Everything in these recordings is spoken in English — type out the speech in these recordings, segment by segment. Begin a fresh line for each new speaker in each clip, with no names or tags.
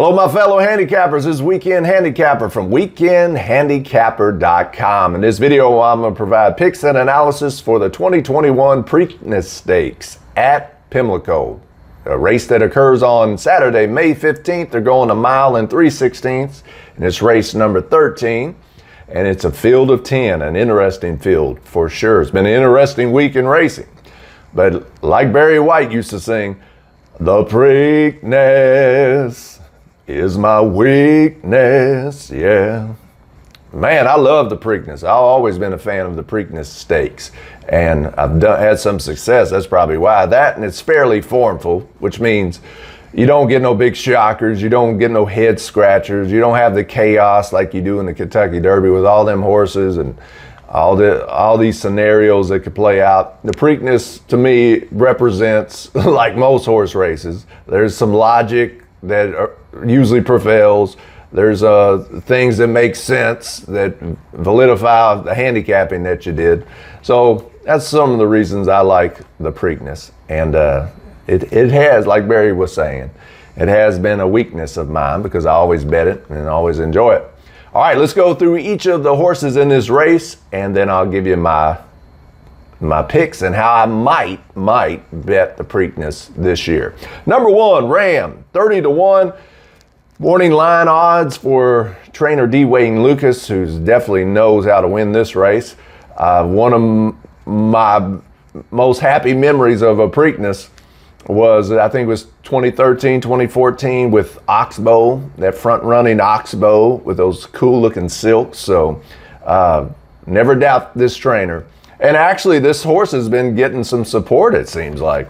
Hello, my fellow handicappers. This is Weekend Handicapper from weekendhandicapper.com. In this video, I'm going to provide picks and analysis for the 2021 Preakness Stakes at Pimlico, a race that occurs on Saturday, May 15th. They're going 1 mile and 3/16, and it's race number 13. And it's a field of 10, an interesting field for sure. It's been an interesting week in racing. But like Barry White used to sing, the Preakness is my weakness, yeah. Man, I love the Preakness. I've always been a fan of the Preakness Stakes, and I've had some success. That's probably why. That, and it's fairly formful, which means you don't get no big shockers, you don't get no head scratchers, you don't have the chaos like you do in the Kentucky Derby with all them horses and all these scenarios that could play out. The Preakness, to me, represents, like most horse races, there's some logic that usually prevails. There's things that make sense that validify the handicapping that you did. So that's some of the reasons I like the Preakness. And it has, like Barry was saying, it has been a weakness of mine because I always bet it and always enjoy it. All right, let's go through each of the horses in this race, and then I'll give you my picks and how I might bet the Preakness this year. Number 1, Ram, 30-1. Morning line odds for trainer D. Wayne Lucas, who definitely knows how to win this race. One of my most happy memories of a Preakness was, I think it was 2013, 2014 with Oxbow, that front running Oxbow with those cool looking silks. So never doubt this trainer. And actually, this horse has been getting some support, it seems like,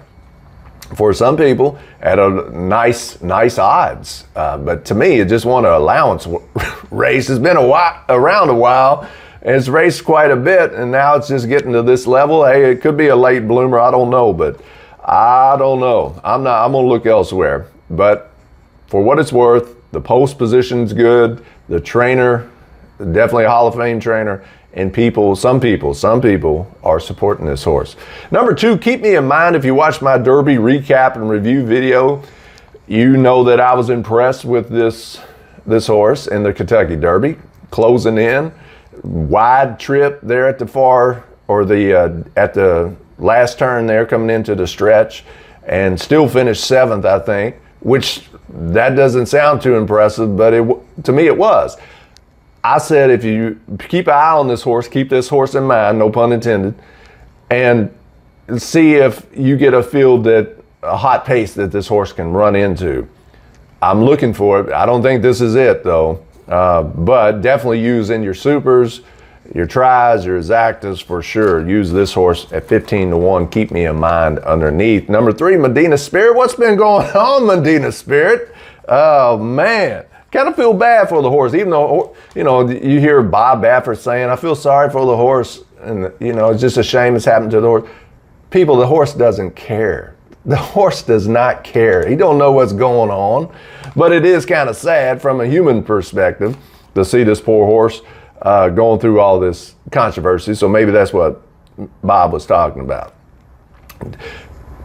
for some people at a nice odds. But to me, it just won an allowance race. It's been around a while, and it's raced quite a bit, and now it's just getting to this level. Hey, it could be a late bloomer. I don't know, but I don't know. I'm going to look elsewhere. But for what it's worth, the post position's good. The trainer, definitely a Hall of Fame trainer. And some people are supporting this horse. Number 2, keep me in mind if you watch my Derby recap and review video, you know that I was impressed with this horse in the Kentucky Derby, closing in, wide trip there at the at the last turn there coming into the stretch, and still finished 7th, I think, which that doesn't sound too impressive, but to me it was. I said, if you keep an eye on this horse, keep this horse in mind, no pun intended, and see if you get a field a hot pace that this horse can run into. I'm looking for it. I don't think this is it, though, but definitely use in your supers, your tries, your exactas for sure. Use this horse at 15-1. Keep me in mind underneath. Number 3, Medina Spirit. What's been going on, Medina Spirit? Oh, man. Kind of feel bad for the horse, even though, you hear Bob Baffert saying, I feel sorry for the horse, and, it's just a shame it's happened to the horse. People, the horse doesn't care. The horse does not care. He don't know what's going on, but it is kind of sad from a human perspective to see this poor horse going through all this controversy, so maybe that's what Bob was talking about.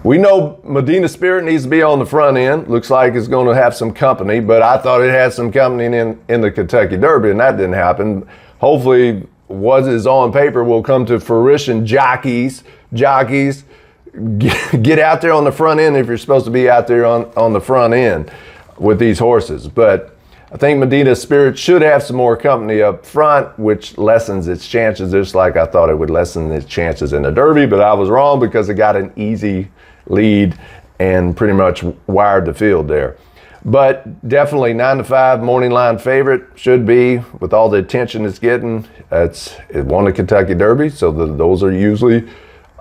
We know Medina Spirit needs to be on the front end. Looks like it's going to have some company, but I thought it had some company in the Kentucky Derby, and that didn't happen. Hopefully, what is on paper will come to fruition. Jockeys, get out there on the front end if you're supposed to be out there on the front end with these horses. But I think Medina Spirit should have some more company up front, which lessens its chances, just like I thought it would lessen its chances in the Derby, but I was wrong because it got an easy lead and pretty much wired the field there. But definitely 9-5 morning line favorite should be, with all the attention it's getting. It won the Kentucky Derby, so those are usually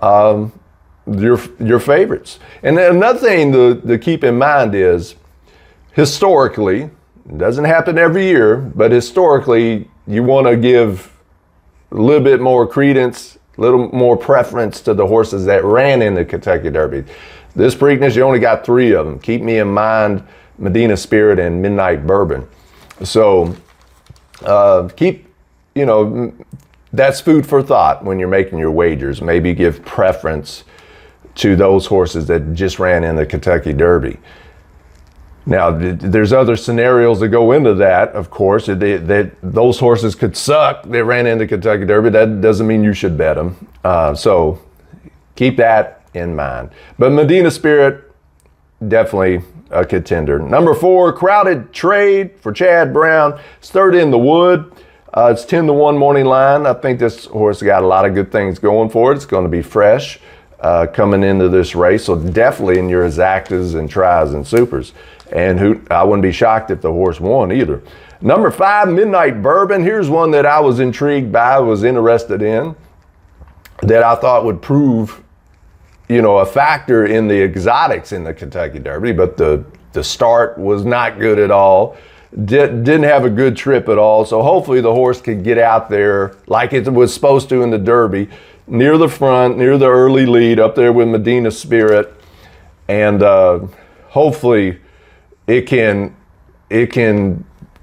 your favorites. And then another thing to keep in mind is, historically, it doesn't happen every year, but historically, you want to give a little bit more credence, a little more preference to the horses that ran in the Kentucky Derby. This Preakness, you only got 3 of them. Keep me in mind Medina Spirit and Midnight Bourbon. So that's food for thought when you're making your wagers. Maybe give preference to those horses that just ran in the Kentucky Derby. Now, there's other scenarios that go into that, of course. Those horses could suck. They ran into Kentucky Derby. That doesn't mean you should bet them. So keep that in mind. But Medina Spirit, definitely a contender. Number 4, Crowded Trade for Chad Brown. It's third in the wood. It's 10-1 morning line. I think this horse got a lot of good things going for it. It's going to be fresh coming into this race. So definitely in your exactas and tries and supers. And I wouldn't be shocked if the horse won either. Number 5, Midnight Bourbon. Here's one that I was intrigued by, was interested in, that I thought would prove, a factor in the exotics in the Kentucky Derby, but the start was not good at all. Didn't have a good trip at all. So hopefully the horse could get out there like it was supposed to in the Derby, near the front, near the early lead, up there with Medina Spirit, and hopefully it can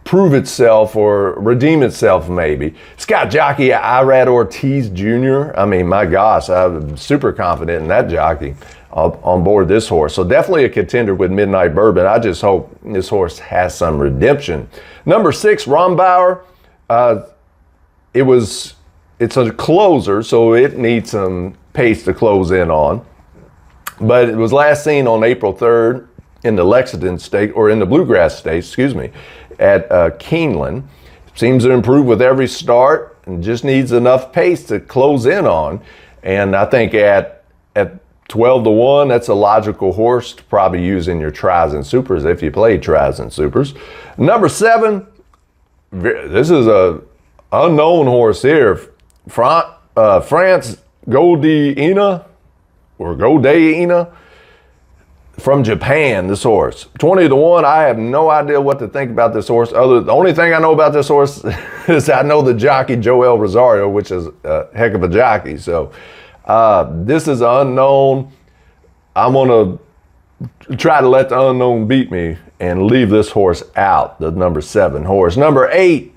prove itself or redeem itself maybe. Scott jockey Irad Ortiz Jr. I mean, my gosh, I'm super confident in that jockey on board this horse. So definitely a contender with Midnight Bourbon. I just hope this horse has some redemption. Number 6, Ron Bauer. It's a closer, so it needs some pace to close in on. But it was last seen on April 3rd in the Lexington Stakes, or in the Bluegrass Stakes, at Keeneland. Seems to improve with every start and just needs enough pace to close in on. And I think at 12-1, that's a logical horse to probably use in your tries and supers if you play tries and supers. Number 7, this is a unknown horse here. France Goldeina from Japan, this horse. 20-1, I have no idea what to think about this horse. The only thing I know about this horse is I know the jockey Joel Rosario, which is a heck of a jockey. So this is unknown. I'm going to try to let the unknown beat me and leave this horse out, the number 7 horse. Number 8,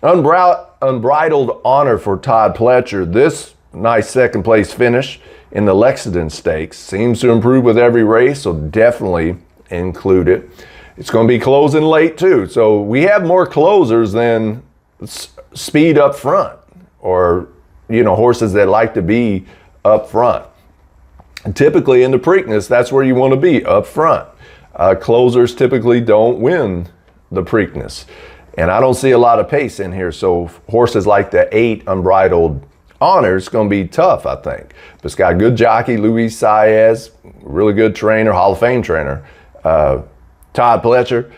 Unbridled Honor for Todd Pletcher. This nice second place finish in the Lexington Stakes. Seems to improve with every race, so definitely include it. It's going to be closing late too. So we have more closers than speed up front, or horses that like to be up front. And typically in the Preakness, that's where you want to be, up front. Closers typically don't win the Preakness. And I don't see a lot of pace in here, so horses like the 8 Unbridled Honor is going to be tough, I think. But it's got a good jockey, Luis Saez, really good trainer, Hall of Fame trainer, Todd Pletcher.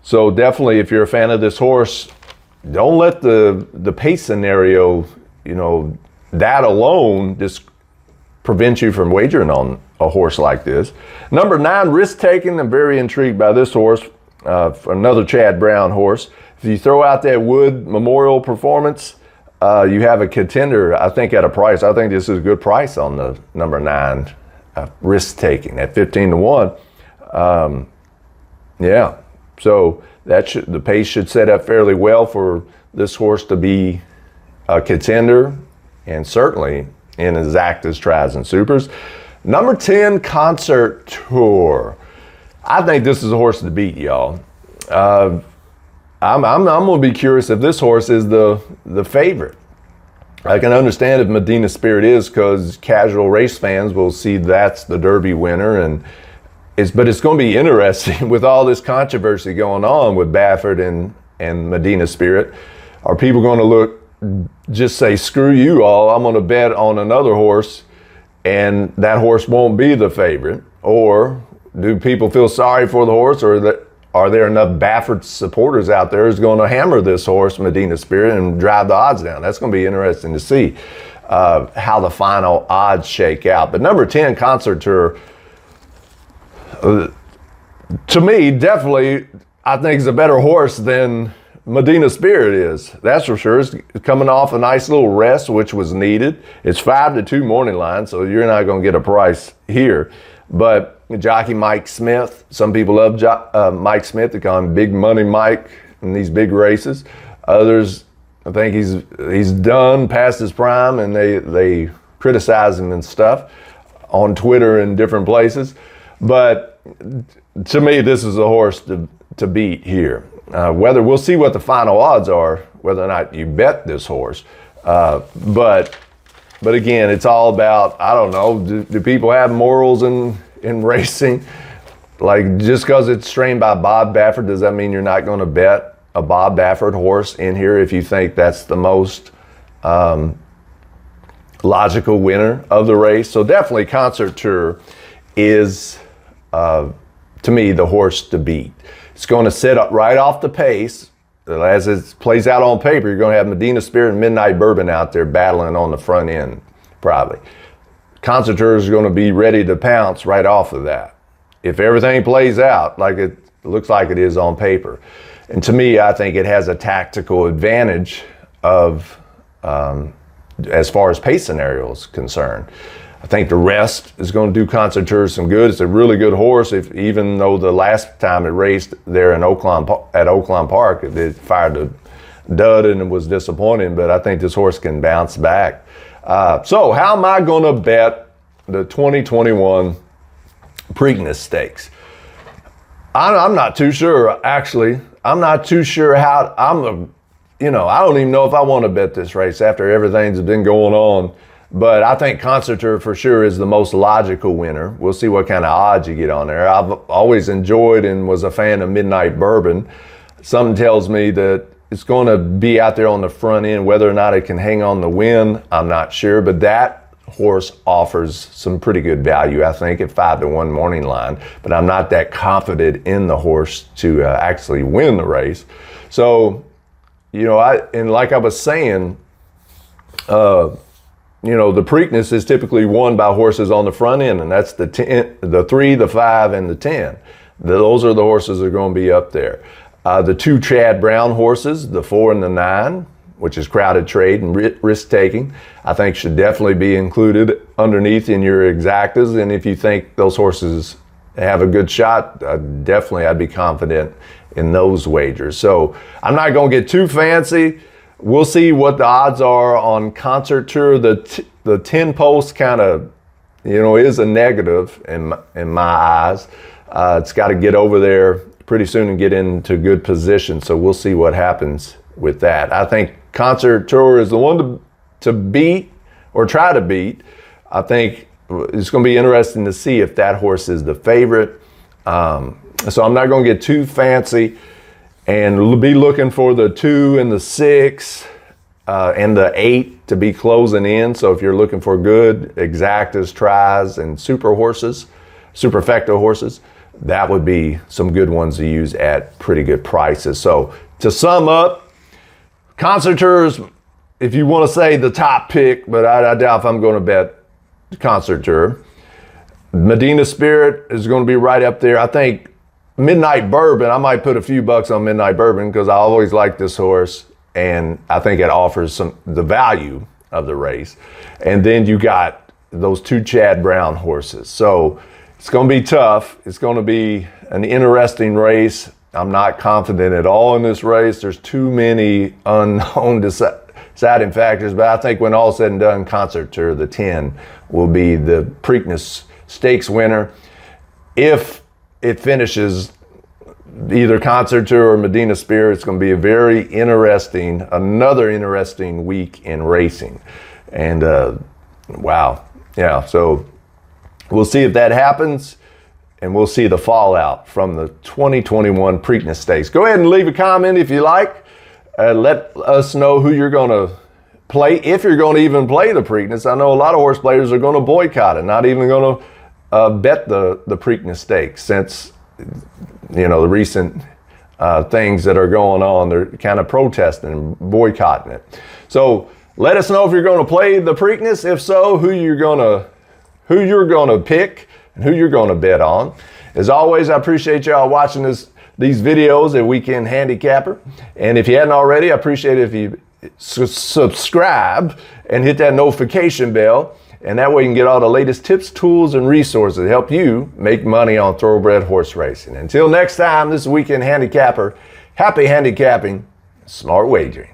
So definitely, if you're a fan of this horse, don't let the pace scenario, that alone just prevent you from wagering on a horse like this. Number 9, Risk Taking. I'm very intrigued by this horse. For another Chad Brown horse. If you throw out that Wood Memorial Performance, you have a contender, I think, at a price. I think this is a good price on the number 9 Risk Taking at 15-1. Yeah, so the pace should set up fairly well for this horse to be a contender, and certainly in exactas, tries, and supers. Number 10, Concert Tour. I think this is a horse to beat, y'all. I'm going to be curious if this horse is the favorite. I can understand if Medina Spirit is, because casual race fans will see that's the Derby winner, but it's going to be interesting with all this controversy going on with Baffert and Medina Spirit. Are people going to just say, screw you all, I'm going to bet on another horse, and that horse won't be the favorite? Or do people feel sorry for the horse, or are there enough Baffert supporters out there who's going to hammer this horse, Medina Spirit, and drive the odds down? That's going to be interesting to see how the final odds shake out. But number 10, Concert Tour, to me, definitely, I think is a better horse than Medina Spirit is. That's for sure. It's coming off a nice little rest, which was needed. It's 5-2 morning line, so you're not going to get a price here. But jockey Mike Smith, some people love Mike Smith. They call him Big Money Mike in these big races. Others, I think he's done past his prime, and they criticize him and stuff on Twitter and different places. But to me, this is a horse to beat here. Whether we'll see what the final odds are, whether or not you bet this horse. But again, it's all about, I don't know, do people have morals in racing? Like, just because it's trained by Bob Baffert, does that mean you're not going to bet a Bob Baffert horse in here if you think that's the most logical winner of the race? So definitely Concert Tour is, to me, the horse to beat. It's going to set up right off the pace. As it plays out on paper, you're going to have Medina Spirit and Midnight Bourbon out there battling on the front end, probably. Concert Tour is going to be ready to pounce right off of that, if everything plays out like it looks like it is on paper. And to me, I think it has a tactical advantage of, as far as pace scenario is concerned. I think the rest is going to do Concert Tour some good. It's a really good horse, even though the last time it raced there in Oakland Park, it fired a dud and it was disappointing, but I think this horse can bounce back. So how am I going to bet the 2021 Preakness Stakes? I'm not too sure, actually. I'm not too sure how, I don't even know if I want to bet this race after everything's been going on. But I think Concert Tour for sure is the most logical winner. We'll see what kind of odds you get on there. I've always enjoyed and was a fan of Midnight Bourbon. Something tells me that it's going to be out there on the front end. Whether or not it can hang on the win, I'm not sure. But that horse offers some pretty good value, I think, at 5-1 morning line. But I'm not that confident in the horse to actually win the race. So, like I was saying, the Preakness is typically won by horses on the front end, and that's the 3, the 5, and the 10. Those are the horses that are going to be up there. The 2 Chad Brown horses, the 4 and the 9, which is crowded trade and risk-taking, I think should definitely be included underneath in your exactas. And if you think those horses have a good shot, I'd be confident in those wagers. So I'm not going to get too fancy. We'll see what the odds are on Concert Tour. The 10 post kind of, is a negative in my eyes. It's got to get over there pretty soon and get into good position. So we'll see what happens with that. I think Concert Tour is the one to beat or try to beat. I think it's going to be interesting to see if that horse is the favorite. So I'm not going to get too fancy. And we'll be looking for the 2 and the 6 and the 8 to be closing in. So if you're looking for good exactas, tries, and superfecta horses, that would be some good ones to use at pretty good prices. So to sum up, Concert Tour is, if you want to say, the top pick, but I doubt if I'm going to bet Concert Tour. Medina Spirit is going to be right up there. I think Midnight Bourbon, I might put a few bucks on Midnight Bourbon because I always like this horse, and I think it offers the value of the race. And then you got those 2 Chad Brown horses. So it's going to be tough. It's going to be an interesting race. I'm not confident at all in this race. There's too many unknown deciding factors, but I think when all said and done, Concert Tour, the 10, will be the Preakness Stakes winner. If it finishes either Concert Tour or Medina Spirit, it's going to be another interesting week in racing. And wow. Yeah. So we'll see if that happens, and we'll see the fallout from the 2021 Preakness Stakes. Go ahead and leave a comment if you like. Let us know who you're going to play, if you're going to even play the Preakness. I know a lot of horse players are going to boycott it, not even going to bet the Preakness Stakes, since the recent things that are going on. They're kind of protesting and boycotting it. So let us know if you're going to play the Preakness. If so, who you're going to pick and who you're going to bet on. As always, I appreciate y'all watching these videos at Weekend Handicapper. And if you hadn't already, I appreciate it if you subscribe and hit that notification bell. And that way you can get all the latest tips, tools, and resources to help you make money on thoroughbred horse racing. Until next time, this is Weekend Handicapper. Happy handicapping, smart wagering.